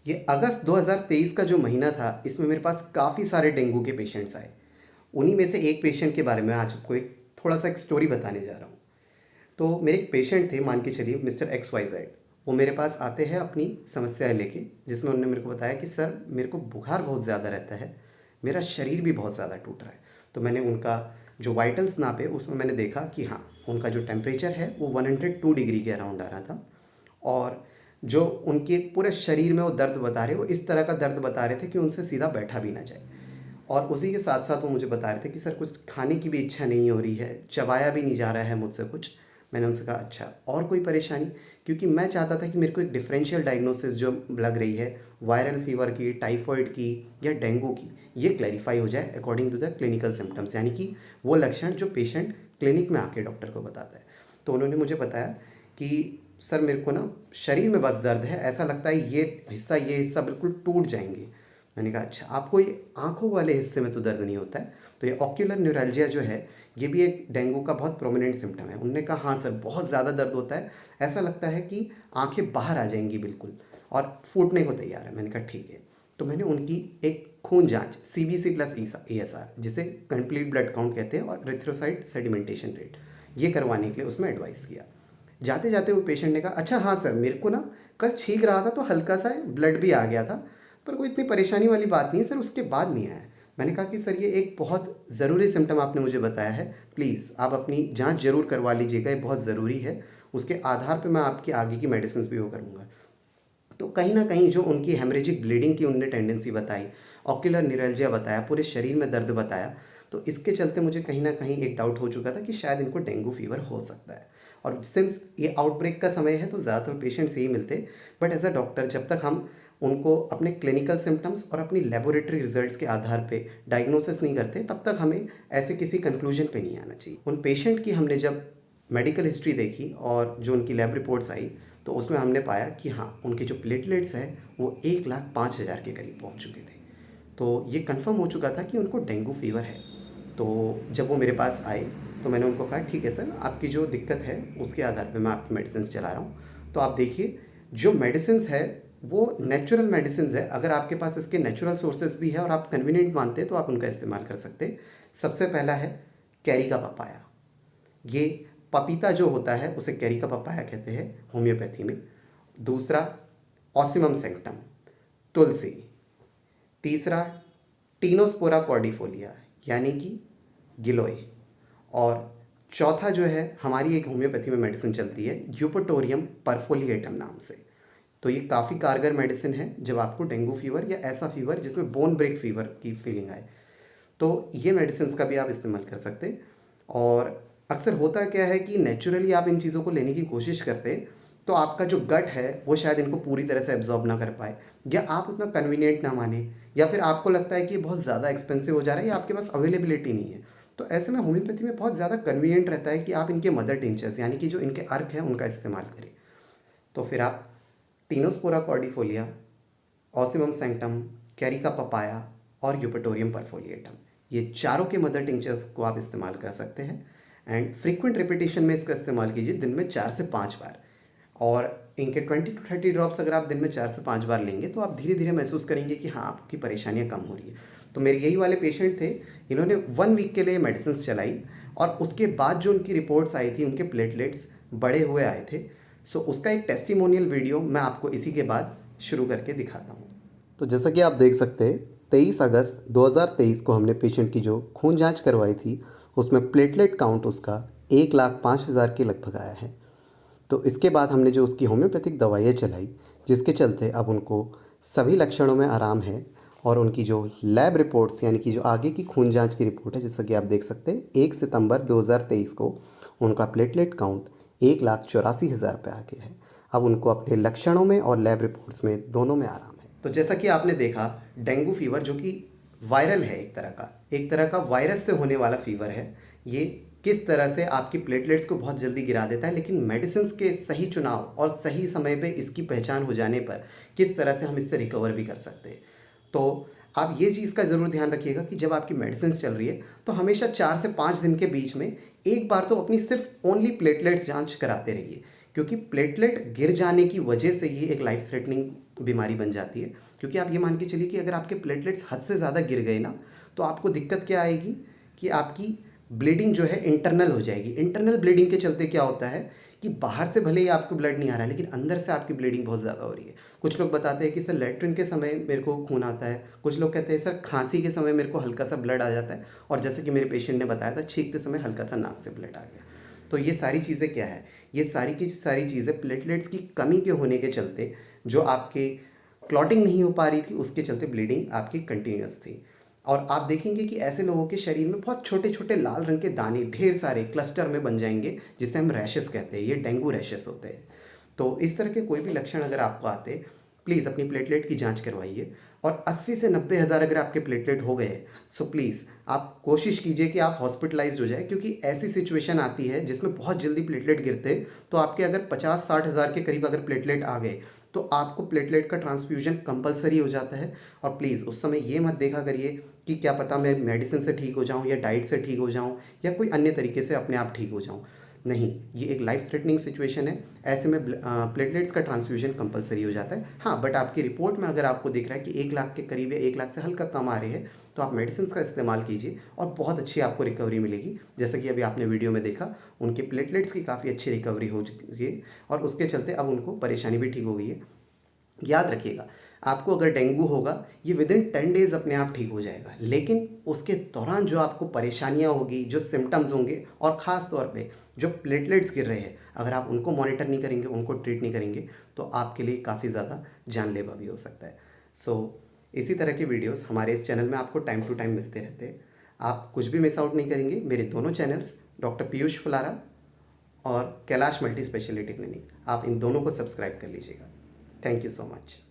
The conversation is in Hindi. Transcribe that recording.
ये अगस्त 2023 का जो महीना था, इसमें मेरे पास काफ़ी सारे डेंगू के पेशेंट्स आए। उन्हीं में से एक पेशेंट के बारे में आज आपको एक थोड़ा-सा एक स्टोरी बताने जा रहा हूँ। तो मेरे एक पेशेंट थे, मान के चलिए मिस्टर एक्स वाई ज़ेड। वो मेरे पास आते हैं अपनी समस्याएँ लेके, जिसमें उन्होंने मेरे को बताया कि सर मेरे को बुखार बहुत ज़्यादा रहता है, मेरा शरीर भी बहुत ज़्यादा टूट रहा है। तो मैंने उनका जो वाइटल्स नापे, उसमें मैंने देखा कि हाँ, उनका जो टेम्परेचर है वो 102 डिग्री के अराउंड आ रहा था। और जो उनके पूरे शरीर में वो दर्द बता रहे, वो इस तरह का दर्द बता रहे थे कि उनसे सीधा बैठा भी ना जाए। और उसी के साथ साथ वो मुझे बता रहे थे कि सर कुछ खाने की भी इच्छा नहीं हो रही है, चबाया भी नहीं जा रहा है मुझसे कुछ। मैंने उनसे कहा अच्छा और कोई परेशानी, क्योंकि मैं चाहता था कि मेरे को एक डिफरेंशियल डायग्नोसिस जो लग रही है वायरल फीवर की, टाइफॉइड की या डेंगू की, ये क्लैरिफाई हो जाए according to the clinical symptoms, यानी कि वो लक्षण जो पेशेंट क्लिनिक में आके डॉक्टर को बताता है। तो उन्होंने मुझे बताया कि सर मेरे को ना शरीर में बस दर्द है, ऐसा लगता है ये हिस्सा बिल्कुल टूट जाएंगे। मैंने कहा अच्छा, आपको ये आँखों वाले हिस्से में तो दर्द नहीं होता है? तो ये ऑक्यूलर न्यूरैल्जिया जो है, ये भी एक डेंगू का बहुत प्रोमिनेंट सिम्टम है। उन्होंने कहा हाँ सर, बहुत ज़्यादा दर्द होता है, ऐसा लगता है कि आँखें बाहर आ जाएंगी बिल्कुल और फूटने को तैयार है। मैंने कहा ठीक है। तो मैंने उनकी एक खून जांच CBC प्लस ESR, जिसे कंप्लीट ब्लड काउंट कहते हैं, और एरिथ्रोसाइट सेडिमेंटेशन रेट, ये करवाने के लिए उसमें एडवाइस किया। जाते जाते वो पेशेंट ने कहा अच्छा हाँ सर, मेरे को ना कल छींक रहा था तो हल्का सा ब्लड भी आ गया था, पर कोई इतनी परेशानी वाली बात नहीं है सर, उसके बाद नहीं आया। मैंने कहा कि सर ये एक बहुत ज़रूरी सिम्टम आपने मुझे बताया है, प्लीज़ आप अपनी जांच ज़रूर करवा लीजिएगा, ये बहुत ज़रूरी है। उसके आधार पे मैं आपकी आगे की मेडिसिन भी वो करूँगा। तो कहीं ना कहीं जो उनकी हेमरेजिक ब्लीडिंग की उनने टेंडेंसी बताई, ऑक्यूलर न्यूरैल्जिया बताया, पूरे शरीर में दर्द बताया, तो इसके चलते मुझे कहीं ना कहीं एक डाउट हो चुका था कि शायद इनको डेंगू फीवर हो सकता है। और सिंस ये आउटब्रेक का समय है तो ज़्यादातर पेशेंट्स यही मिलते, बट एज अ डॉक्टर जब तक हम उनको अपने क्लिनिकल सिम्टम्स और अपनी लेबोरेटरी रिजल्ट्स के आधार पे डायग्नोसिस नहीं करते, तब तक हमें ऐसे किसी कंक्लूजन पे नहीं आना चाहिए। उन पेशेंट की हमने जब मेडिकल हिस्ट्री देखी और जो उनकी लैब रिपोर्ट्स आई, तो उसमें हमने पाया कि हाँ, उनके जो प्लेटलेट्स हैं वो 1,05,000 के करीब पहुंच चुके थे। तो ये कंफर्म हो चुका था कि उनको डेंगू फीवर है। तो जब वो मेरे पास आए तो मैंने उनको कहा ठीक है सर, आपकी जो दिक्कत है उसके आधार पे मैं आपकी मेडिसिन चला रहा हूँ। तो आप देखिए, जो मेडिसिन है वो नेचुरल मेडिसिन है। अगर आपके पास इसके नेचुरल सोर्सेज भी है और आप कन्वीनियंट मानते हैं तो आप उनका इस्तेमाल कर सकते हैं। सबसे पहला है कैरी का पपाया। ये पपीता जो होता है उसे कैरी का पपाया कहते हैं होम्योपैथी में। दूसरा ऑसिमम सेंक्टम, तुलसी। तीसरा टीनोस्पोरा कॉर्डिफोलिया, यानी कि गिलोय। और चौथा जो है, हमारी एक होम्योपैथी में मेडिसिन चलती है यूपटोरियम परफोलिएटम नाम से। तो ये काफ़ी कारगर मेडिसिन है जब आपको डेंगू फीवर या ऐसा फीवर जिसमें बोन ब्रेक फीवर की फीलिंग आए, तो ये मेडिसिन का भी आप इस्तेमाल कर सकते हैं। और अक्सर होता क्या है कि नेचुरली आप इन चीज़ों को लेने की कोशिश करते हैं तो आपका जो गट है वो शायद इनको पूरी तरह से एब्जॉर्ब ना कर पाए, या आप उतना कन्वीनियंट ना माने, या फिर आपको लगता है कि ये बहुत ज़्यादा एक्सपेंसिव हो जा रहा है या आपके पास अवेलेबिलिटी नहीं है। तो ऐसे में होम्योपैथी में बहुत ज़्यादा कन्वीनियंट रहता है कि आप इनके मदर टिंचर्स, यानी कि जो इनके अर्क हैं, उनका इस्तेमाल करें। तो फिर आप Tinospora cordifolia, Ocimum sanctum, Carica papaya और यूपटोरियम परफोलिएटम, ये चारों के मदर टिंचर्स को आप इस्तेमाल कर सकते हैं। एंड फ्रीक्वेंट रिपीटेशन में इसका इस्तेमाल कीजिए, दिन में 4 से 5 बार। और इनके 20 to 30 ड्रॉप्स अगर आप दिन में 4 से 5 बार लेंगे तो आप धीरे धीरे महसूस करेंगे कि हाँ, आपकी परेशानियाँ कम हो रही है। तो मेरे यही वाले पेशेंट थे, इन्होंने 1 वीक के लिए मेडिसिन चलाई और उसके बाद जो उनकी रिपोर्ट्स आई थी, उनके प्लेटलेट्स बड़े हुए आए थे। सो उसका एक टेस्टिमोनियल वीडियो मैं आपको इसी के बाद शुरू करके दिखाता हूँ। तो जैसा कि आप देख सकते हैं, 23 अगस्त 2023 को हमने पेशेंट की जो खून जांच करवाई थी, उसमें प्लेटलेट काउंट उसका 1,05,000 के लगभग आया है। तो इसके बाद हमने जो उसकी होम्योपैथिक दवाइयाँ चलाई, जिसके चलते अब उनको सभी लक्षणों में आराम है। और उनकी जो लैब रिपोर्ट्स, यानी कि जो आगे की खून जांच की रिपोर्ट है, जैसा कि आप देख सकते हैं, 1 सितंबर 2023 को उनका प्लेटलेट काउंट 1,84,000 पे आ गया है। अब उनको अपने लक्षणों में और लैब रिपोर्ट्स में दोनों में आराम है। तो जैसा कि आपने देखा, डेंगू फीवर जो कि वायरल है, एक तरह का वायरस से होने वाला फीवर है, ये किस तरह से आपकी प्लेटलेट्स को बहुत जल्दी गिरा देता है, लेकिन मेडिसिन के सही चुनाव और सही समय पे इसकी पहचान हो जाने पर किस तरह से हम इससे रिकवर भी कर सकते हैं। तो आप ये चीज़ का ज़रूर ध्यान रखिएगा कि जब आपकी मेडिसिन चल रही है तो हमेशा 4 से 5 दिन के बीच में एक बार तो अपनी सिर्फ ओनली प्लेटलेट्स जांच कराते रहिए, क्योंकि प्लेटलेट गिर जाने की वजह से ये एक लाइफ थ्रेटनिंग बीमारी बन जाती है। क्योंकि आप ये मान के चलिए कि अगर आपके प्लेटलेट्स हद से ज़्यादा गिर गए ना, तो आपको दिक्कत क्या आएगी कि आपकी ब्लीडिंग जो है इंटरनल हो जाएगी। इंटरनल ब्लीडिंग के चलते क्या होता है कि बाहर से भले ही आपको ब्लड नहीं आ रहा है, लेकिन अंदर से आपकी ब्लीडिंग बहुत ज़्यादा हो रही है। कुछ लोग बताते हैं कि सर लैट्रिन के समय मेरे को खून आता है, कुछ लोग कहते हैं सर खांसी के समय मेरे को हल्का सा ब्लड आ जाता है, और जैसे कि मेरे पेशेंट ने बताया था छींकते समय हल्का सा नाक से ब्लड आ गया। तो ये सारी चीज़ें क्या है, ये सारी की सारी चीज़ें प्लेटलेट्स की कमी के होने के चलते, जो आपके क्लॉटिंग नहीं हो पा रही थी उसके चलते ब्लीडिंग आपकी कंटिन्यूस थी। और आप देखेंगे कि ऐसे लोगों के शरीर में बहुत छोटे छोटे लाल रंग के दाने ढेर सारे क्लस्टर में बन जाएंगे, जिसे हम रैशेस कहते हैं। ये डेंगू रैशेस होते हैं। तो इस तरह के कोई भी लक्षण अगर आपको आते, प्लीज़ अपनी प्लेटलेट की जांच करवाइए। और 80 से 90 हज़ार अगर आपके प्लेटलेट हो गए, सो प्लीज़ आप कोशिश कीजिए कि आप हॉस्पिटलाइज्ड हो जाए, क्योंकि ऐसी सिचुएशन आती है जिसमें बहुत जल्दी प्लेटलेट गिरते हैं। तो आपके अगर 50-60 हज़ार के करीब अगर प्लेटलेट आ गए, तो आपको प्लेटलेट का ट्रांसफ्यूजन कंपलसरी हो जाता है। और प्लीज़ उस समय ये मत देखा करिए कि क्या पता मैं मेडिसिन से ठीक हो जाऊं, या डाइट से ठीक हो जाऊं, या कोई अन्य तरीके से अपने आप ठीक हो जाऊं। नहीं, ये एक लाइफ थ्रेटनिंग सिचुएशन है। ऐसे में प्लेटलेट्स का ट्रांसफ्यूजन कंपलसरी हो जाता है। हाँ, बट आपकी रिपोर्ट में अगर आपको दिख रहा है कि 1 लाख के करीब या 1 लाख से हल्का कम आ रहे हैं, तो आप मेडिसिन का इस्तेमाल कीजिए और बहुत अच्छी आपको रिकवरी मिलेगी। जैसे कि अभी आपने वीडियो में देखा, उनके प्लेटलेट्स की काफ़ी अच्छी रिकवरी हो चुकी है, और उसके चलते अब उनको परेशानी भी ठीक हो गई है। याद रखिएगा, आपको अगर डेंगू होगा, ये विदिन 10 डेज़ अपने आप ठीक हो जाएगा, लेकिन उसके दौरान जो आपको परेशानियां होगी, जो सिम्टम्स होंगे, और ख़ास तौर पे जो प्लेटलेट्स गिर रहे हैं, अगर आप उनको मॉनिटर नहीं करेंगे, उनको ट्रीट नहीं करेंगे, तो आपके लिए काफ़ी ज़्यादा जानलेवा भी हो सकता है। इसी तरह के वीडियोस हमारे इस चैनल में आपको टाइम टू टाइम मिलते रहते हैं। आप कुछ भी मिस आउट नहीं करेंगे। मेरे दोनों चैनल्स, डॉक्टर पीयूष फुलारा और कैलाश मल्टी स्पेशलिटी क्लिनिक, आप इन दोनों को सब्सक्राइब कर लीजिएगा। Thank you so much.